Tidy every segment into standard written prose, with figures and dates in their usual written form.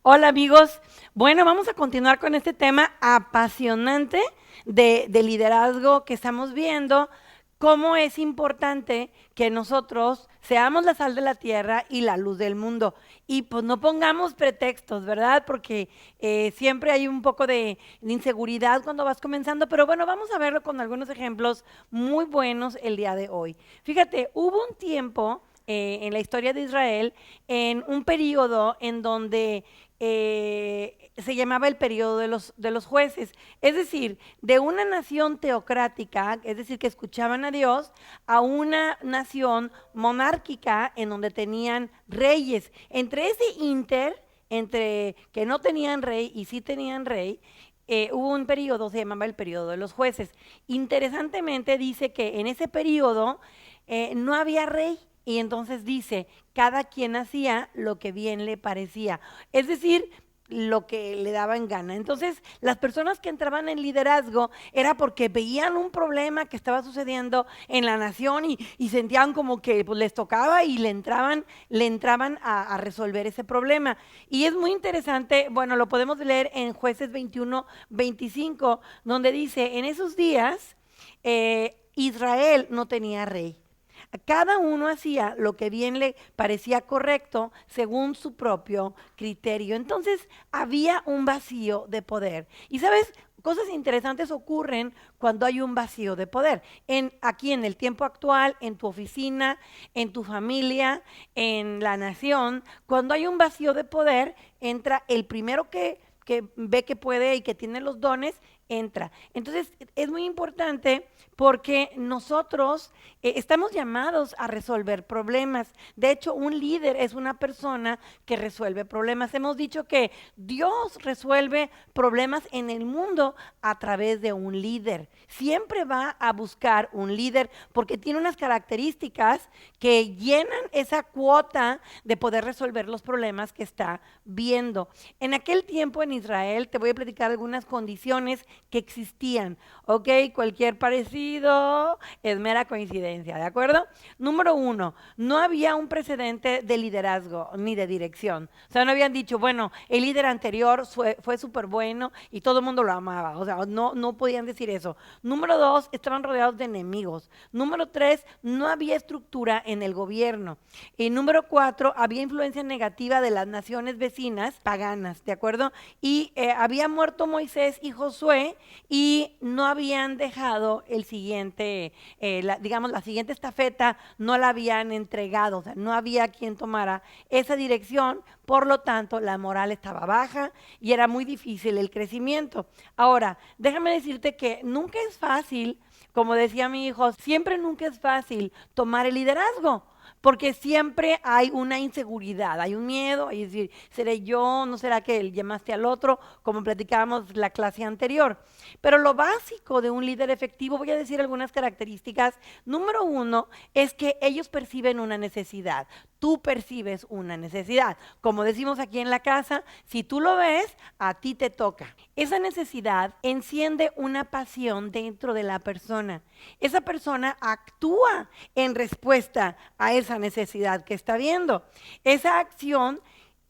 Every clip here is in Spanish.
Hola amigos, bueno, vamos a continuar con este tema apasionante de liderazgo que estamos viendo, cómo es importante que nosotros seamos la sal de la tierra y la luz del mundo. Y pues no pongamos pretextos, ¿verdad? Porque siempre hay un poco de inseguridad cuando vas comenzando, pero bueno, vamos a verlo con algunos ejemplos muy buenos el día de hoy. Fíjate, hubo un tiempo en la historia de Israel, en un periodo en donde se llamaba el periodo de los jueces, es decir, de una nación teocrática, es decir, que escuchaban a Dios, a una nación monárquica en donde tenían reyes. Entre ese entre que no tenían rey y sí tenían rey, hubo un periodo, se llamaba el periodo de los jueces. Interesantemente dice que en ese periodo no había rey. Y entonces dice, cada quien hacía lo que bien le parecía. Es decir, lo que le daba en gana. Entonces, las personas que entraban en liderazgo era porque veían un problema que estaba sucediendo en la nación y sentían como que pues, les tocaba y le entraban a resolver ese problema. Y es muy interesante, bueno, lo podemos leer en Jueces 21-25, donde dice, en esos días Israel no tenía rey. Cada uno hacía lo que bien le parecía correcto según su propio criterio. Entonces había un vacío de poder. Y sabes, cosas interesantes ocurren cuando hay un vacío de poder. Aquí en el tiempo actual, en tu oficina, en tu familia, en la nación, cuando hay un vacío de poder, entra el primero que ve que puede y que tiene los dones, entra. Entonces es muy importante porque nosotros estamos llamados a resolver problemas. De hecho, un líder es una persona que resuelve problemas. Hemos dicho que Dios resuelve problemas en el mundo a través de un líder. Siempre va a buscar un líder porque tiene unas características que llenan esa cuota de poder resolver los problemas que está viendo. En aquel tiempo en Israel, te voy a platicar algunas condiciones que existían. Ok, cualquier parecido es mera coincidencia, ¿de acuerdo? Número uno, no había un precedente de liderazgo ni de dirección. O sea, no habían dicho, bueno, el líder anterior fue súper bueno y todo el mundo lo amaba. O sea, no podían decir eso. Número dos, estaban rodeados de enemigos. Número tres, no había estructura en el gobierno. Y número cuatro, había influencia negativa de las naciones vecinas paganas, ¿de acuerdo? Y había muerto Moisés y Josué y no habían dejado el siguiente, digamos, la siguiente estafeta no la habían entregado, o sea, no había quien tomara esa dirección, por lo tanto, la moral estaba baja y era muy difícil el crecimiento. Ahora, déjame decirte que nunca es fácil, como decía mi hijo, siempre nunca es fácil tomar el liderazgo porque siempre hay una inseguridad, hay un miedo, es decir, ¿seré yo? ¿No será que él llamaste al otro? Como platicábamos la clase anterior. Pero lo básico de un líder efectivo, voy a decir algunas características. Número uno es que ellos perciben una necesidad. Tú percibes una necesidad. Como decimos aquí en la casa, si tú lo ves, a ti te toca. Esa necesidad enciende una pasión dentro de la persona. Esa persona actúa en respuesta a esa necesidad que está viendo. Esa acción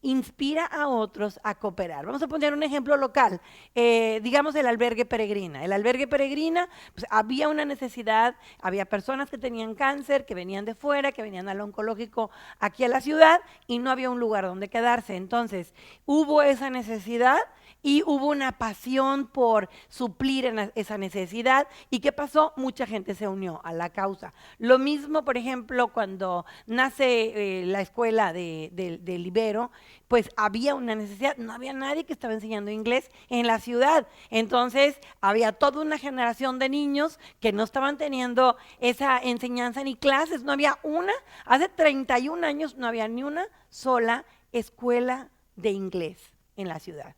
inspira a otros a cooperar. Vamos a poner un ejemplo local, digamos el albergue peregrina. El albergue peregrina, pues había una necesidad, había personas que tenían cáncer, que venían de fuera, que venían al oncológico aquí a la ciudad y no había un lugar donde quedarse. Entonces, hubo esa necesidad y hubo una pasión por suplir esa necesidad. ¿Y qué pasó? Mucha gente se unió a la causa. Lo mismo, por ejemplo, cuando nace la escuela de Libero, pues había una necesidad, no había nadie que estaba enseñando inglés en la ciudad. Entonces, había toda una generación de niños que no estaban teniendo esa enseñanza ni clases, no había hace 31 años no había ni una sola escuela de inglés en la ciudad.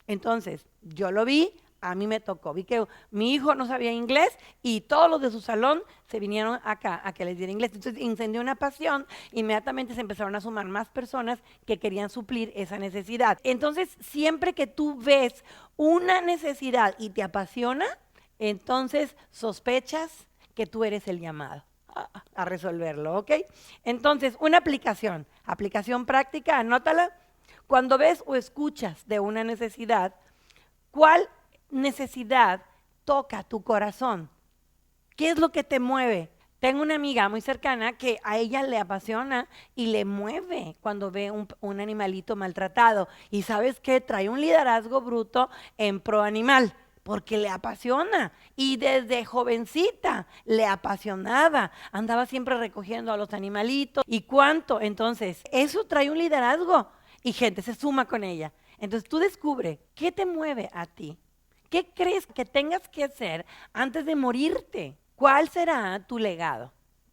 Entonces, yo lo vi, a mí me tocó, vi que mi hijo no sabía inglés y todos los de su salón se vinieron acá a que les diera inglés. Entonces incendió una pasión, inmediatamente se empezaron a sumar más personas que querían suplir esa necesidad. Entonces, siempre que tú ves una necesidad y te apasiona, entonces sospechas que tú eres el llamado a resolverlo, ¿ok? Entonces, una aplicación práctica, anótala. Cuando ves o escuchas de una necesidad, ¿cuál necesidad toca tu corazón? ¿Qué es lo que te mueve? Tengo una amiga muy cercana que a ella le apasiona y le mueve cuando ve un animalito maltratado. Y sabes qué, trae un liderazgo bruto en pro animal, porque le apasiona. Y desde jovencita le apasionaba. Andaba siempre recogiendo a los animalitos. ¿Y cuánto? Entonces, eso trae un liderazgo y gente se suma con ella. Entonces tú descubre qué te mueve a ti. ¿Qué crees que tengas que hacer antes de morirte? ¿Cuál será tu legado?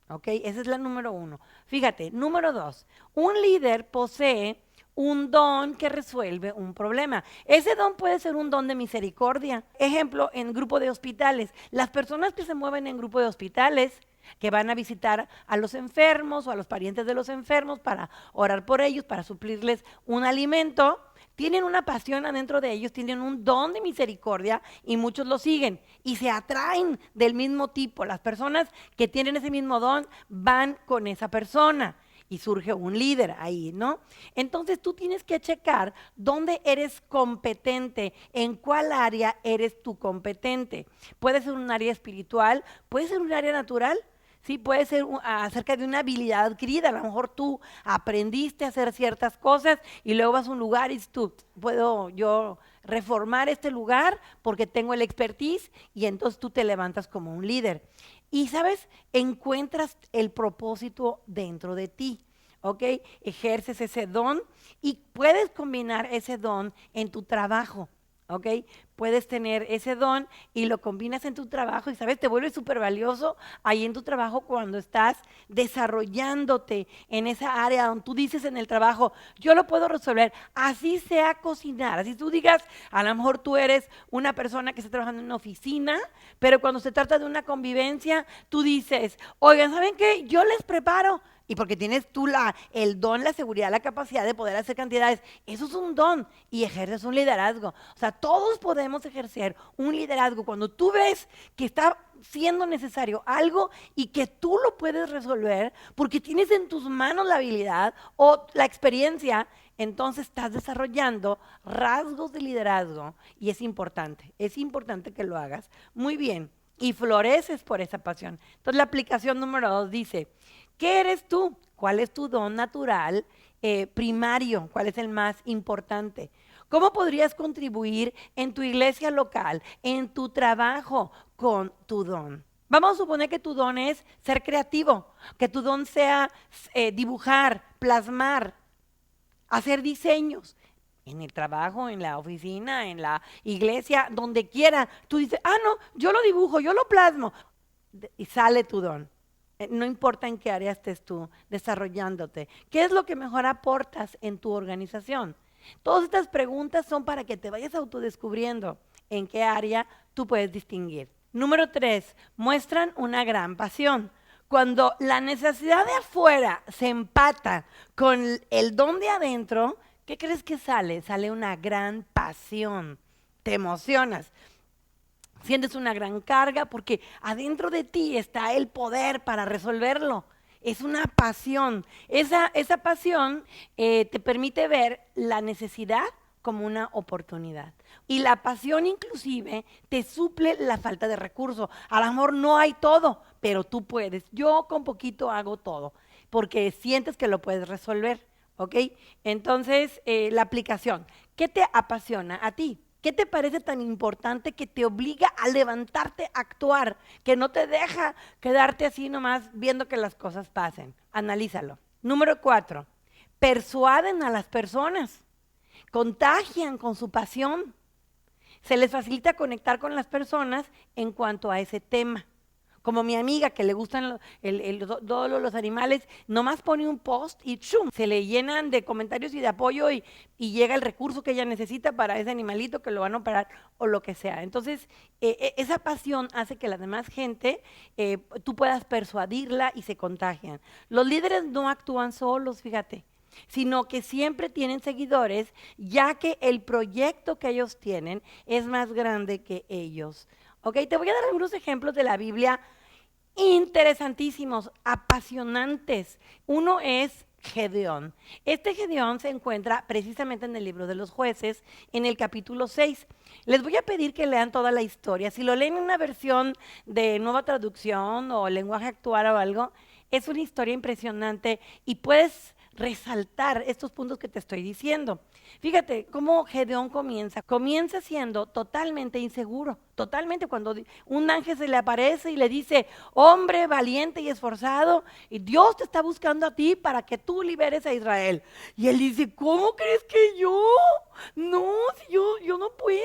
¿Ok? Esa es la número 1. Fíjate, número 2, un líder posee un don que resuelve un problema. Ese don puede ser un don de misericordia. Ejemplo, en grupo de hospitales. Las personas que se mueven en grupo de hospitales, que van a visitar a los enfermos o a los parientes de los enfermos para orar por ellos, para suplirles un alimento, tienen una pasión adentro de ellos, tienen un don de misericordia y muchos lo siguen y se atraen del mismo tipo. Las personas que tienen ese mismo don van con esa persona y surge un líder ahí, ¿no? Entonces tú tienes que checar dónde eres competente, en cuál área eres tú competente. Puede ser un área espiritual, puede ser un área natural. Sí, puede ser acerca de una habilidad adquirida. A lo mejor tú aprendiste a hacer ciertas cosas y luego vas a un lugar y dices tú, puedo yo reformar este lugar porque tengo el expertise y entonces tú te levantas como un líder. Y, ¿sabes? Encuentras el propósito dentro de ti, ¿ok? Ejerces ese don y puedes combinar ese don en tu trabajo. ¿Ok? Puedes tener ese don y lo combinas en tu trabajo y, ¿sabes? Te vuelve súper valioso ahí en tu trabajo cuando estás desarrollándote en esa área donde tú dices en el trabajo, yo lo puedo resolver, así sea cocinar, así tú digas, a lo mejor tú eres una persona que está trabajando en una oficina, pero cuando se trata de una convivencia, tú dices, oigan, ¿saben qué? Yo les preparo. Y porque tienes tú el don, la seguridad, la capacidad de poder hacer cantidades. Eso es un don y ejerces un liderazgo. O sea, todos podemos ejercer un liderazgo cuando tú ves que está siendo necesario algo y que tú lo puedes resolver porque tienes en tus manos la habilidad o la experiencia. Entonces estás desarrollando rasgos de liderazgo y es importante que lo hagas. Muy bien, y floreces por esa pasión. Entonces la aplicación número 2 dice, ¿qué eres tú? ¿Cuál es tu don natural primario? ¿Cuál es el más importante? ¿Cómo podrías contribuir en tu iglesia local, en tu trabajo con tu don? Vamos a suponer que tu don es ser creativo, que tu don sea dibujar, plasmar, hacer diseños. En el trabajo, en la oficina, en la iglesia, donde quiera. Tú dices, no, yo lo dibujo, yo lo plasmo. Y sale tu don. No importa en qué área estés tú desarrollándote. ¿Qué es lo que mejor aportas en tu organización? Todas estas preguntas son para que te vayas autodescubriendo en qué área tú puedes distinguir. Número 3, muestran una gran pasión. Cuando la necesidad de afuera se empata con el don de adentro, ¿qué crees que sale? Sale una gran pasión. Te emocionas. Sientes una gran carga porque adentro de ti está el poder para resolverlo. Es una pasión. Esa pasión te permite ver la necesidad como una oportunidad. Y la pasión inclusive te suple la falta de recursos. A lo mejor no hay todo, pero tú puedes. Yo con poquito hago todo porque sientes que lo puedes resolver. ¿Ok? Entonces, la aplicación. ¿Qué te apasiona a ti? ¿Qué te parece tan importante que te obliga a levantarte a actuar, que no te deja quedarte así nomás viendo que las cosas pasen? Analízalo. Número 4, persuaden a las personas, contagian con su pasión, se les facilita conectar con las personas en cuanto a ese tema. Como mi amiga que le gustan todos los animales, nomás pone un post y ¡chum! Se le llenan de comentarios y de apoyo y llega el recurso que ella necesita para ese animalito que lo van a operar o lo que sea. Entonces, esa pasión hace que la demás gente, tú puedas persuadirla y se contagian. Los líderes no actúan solos, fíjate, sino que siempre tienen seguidores, ya que el proyecto que ellos tienen es más grande que ellos. Ok, te voy a dar algunos ejemplos de la Biblia interesantísimos, apasionantes. Uno es Gedeón. Este Gedeón se encuentra precisamente en el libro de los jueces, en el capítulo 6. Les voy a pedir que lean toda la historia. Si lo leen en una versión de nueva traducción o lenguaje actual o algo, es una historia impresionante y puedes resaltar estos puntos que te estoy diciendo. Fíjate cómo Gedeón comienza siendo totalmente inseguro, totalmente cuando un ángel se le aparece y le dice, hombre valiente y esforzado, y Dios te está buscando a ti para que tú liberes a Israel. Y él dice, ¿cómo crees que yo? No, si yo no puedo,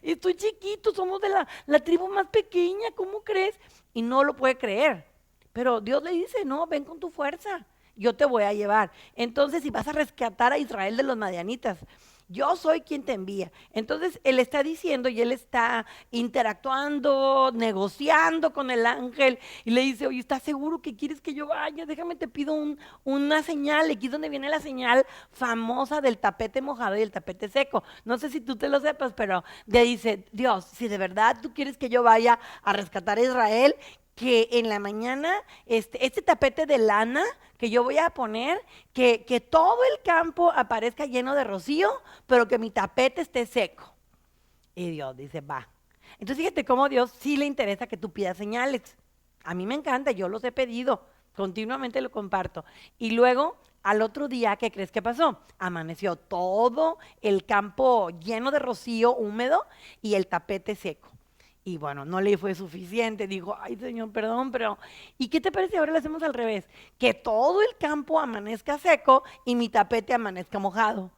estoy chiquito, somos de la tribu más pequeña, ¿cómo crees? Y no lo puede creer. Pero Dios le dice, no, ven con tu fuerza, yo te voy a llevar. Entonces, si vas a rescatar a Israel de los madianitas, yo soy quien te envía. Entonces, él está diciendo y él está interactuando, negociando con el ángel y le dice, oye, ¿estás seguro que quieres que yo vaya? Déjame, te pido una señal. Aquí es donde viene la señal famosa del tapete mojado y el tapete seco. No sé si tú te lo sepas, pero le dice, Dios, si de verdad tú quieres que yo vaya a rescatar a Israel, que en la mañana este tapete de lana que yo voy a poner, que todo el campo aparezca lleno de rocío, pero que mi tapete esté seco. Y Dios dice, va. Entonces fíjate cómo Dios sí le interesa que tú pidas señales. A mí me encanta, yo los he pedido, continuamente lo comparto. Y luego, al otro día, ¿qué crees que pasó? Amaneció todo el campo lleno de rocío húmedo y el tapete seco. Y bueno, no le fue suficiente, dijo, ay Señor, perdón, pero ¿y qué te parece si ahora lo hacemos al revés? Que todo el campo amanezca seco y mi tapete amanezca mojado.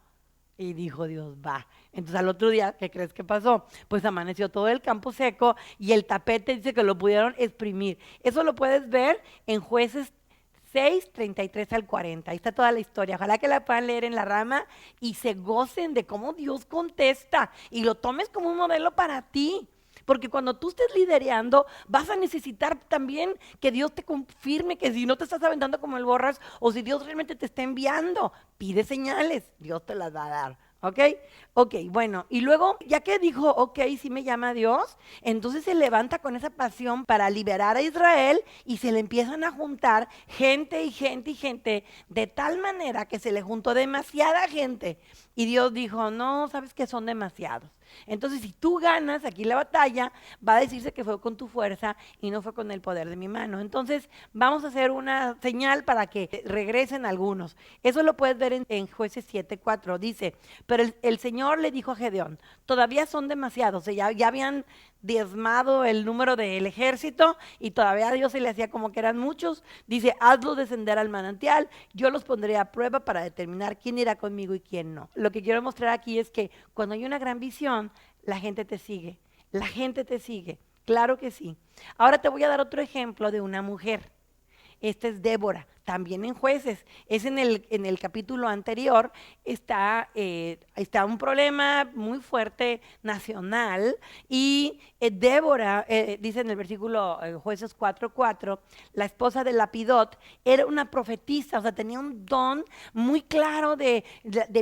Y dijo Dios, va. Entonces al otro día, ¿qué crees que pasó? Pues amaneció todo el campo seco y el tapete dice que lo pudieron exprimir. Eso lo puedes ver en Jueces 6, 33 al 40. Ahí está toda la historia. Ojalá que la puedan leer en la rama y se gocen de cómo Dios contesta y lo tomes como un modelo para ti. Porque cuando tú estés liderando, vas a necesitar también que Dios te confirme que si no te estás aventando como el borras o si Dios realmente te está enviando, pide señales, Dios te las va a dar. ¿Ok? Ok, bueno, y luego, ya que dijo, ok, sí me llama Dios, entonces se levanta con esa pasión para liberar a Israel y se le empiezan a juntar gente y gente y gente, de tal manera que se le juntó demasiada gente. Y Dios dijo, no, sabes que son demasiados. Entonces, si tú ganas aquí la batalla, va a decirse que fue con tu fuerza y no fue con el poder de mi mano. Entonces, vamos a hacer una señal para que regresen algunos. Eso lo puedes ver en Jueces 7:4. Dice, pero el Señor le dijo a Gedeón, todavía son demasiados, ya habían diezmado el número del ejército y todavía a Dios se le hacía como que eran muchos. Dice, hazlo descender al manantial, yo los pondré a prueba para determinar quién irá conmigo y quién no. Lo que quiero mostrar aquí es que cuando hay una gran visión, la gente te sigue, la gente te sigue, claro que sí. Ahora te voy a dar otro ejemplo de una mujer. Esta es Débora, también en Jueces. Es en el capítulo anterior, está un problema muy fuerte nacional y Débora, dice en el versículo Jueces 4:4, la esposa de Lapidot era una profetisa, o sea, tenía un don muy claro de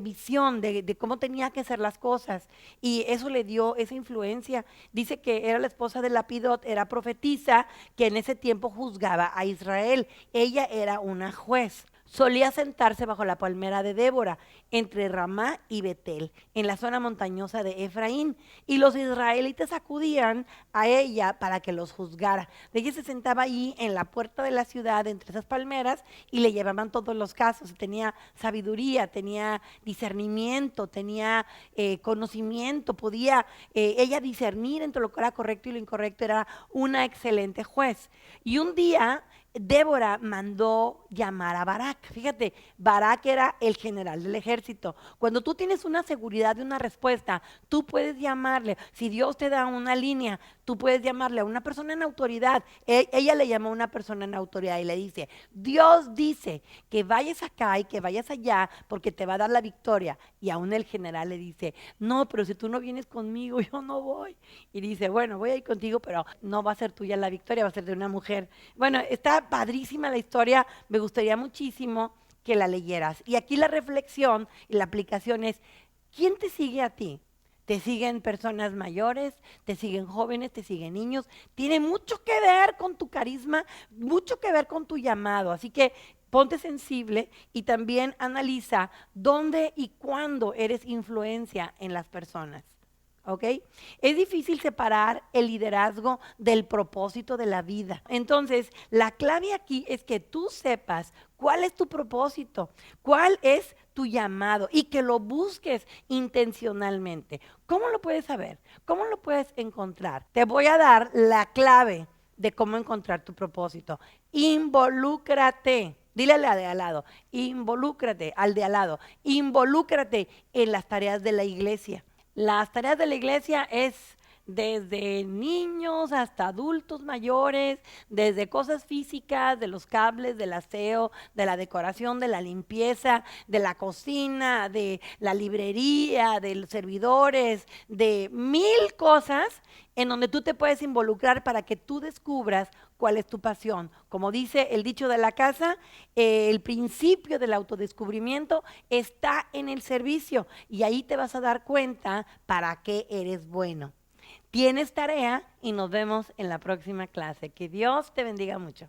visión, de cómo tenía que ser las cosas y eso le dio esa influencia. Dice que era la esposa de Lapidot, era profetisa que en ese tiempo juzgaba a Israel. Ella era una juez. Solía sentarse bajo la palmera de Débora, entre Ramá y Betel, en la zona montañosa de Efraín, y los israelitas acudían a ella para que los juzgara. Ella se sentaba ahí en la puerta de la ciudad, entre esas palmeras, y le llevaban todos los casos. Tenía sabiduría, tenía discernimiento, tenía conocimiento, podía ella discernir entre lo que era correcto y lo incorrecto, era una excelente juez. Y un día Débora mandó llamar a Barak. Fíjate, Barak era el general del ejército. Cuando tú tienes una seguridad de una respuesta, tú puedes llamarle. Si Dios te da una línea, tú puedes llamarle a una persona en autoridad. Ella le llamó a una persona en autoridad y le dice, Dios dice que vayas acá y que vayas allá porque te va a dar la victoria. Y aún el general le dice, no, pero si tú no vienes conmigo, yo no voy. Y dice, bueno, voy a ir contigo, pero no va a ser tuya la victoria, va a ser de una mujer. Bueno, está padrísima la historia, me gustaría muchísimo que la leyeras. Y aquí la reflexión y la aplicación es, ¿quién te sigue a ti? ¿Te siguen personas mayores? ¿Te siguen jóvenes? ¿Te siguen niños? Tiene mucho que ver con tu carisma, mucho que ver con tu llamado. Así que ponte sensible y también analiza dónde y cuándo eres influencia en las personas. ¿Ok? Es difícil separar el liderazgo del propósito de la vida. Entonces, la clave aquí es que tú sepas cuál es tu propósito, cuál es tu llamado y que lo busques intencionalmente. ¿Cómo lo puedes saber? ¿Cómo lo puedes encontrar? Te voy a dar la clave de cómo encontrar tu propósito. Involúcrate. Dile al de al lado, involúcrate, al de al lado, involúcrate en las tareas de la iglesia. Las tareas de la iglesia es desde niños hasta adultos mayores, desde cosas físicas, de los cables, del aseo, de la decoración, de la limpieza, de la cocina, de la librería, de los servidores, de mil cosas en donde tú te puedes involucrar para que tú descubras cuál es tu pasión. Como dice el dicho de la casa, el principio del autodescubrimiento está en el servicio y ahí te vas a dar cuenta para qué eres bueno. Tienes tarea y nos vemos en la próxima clase. Que Dios te bendiga mucho.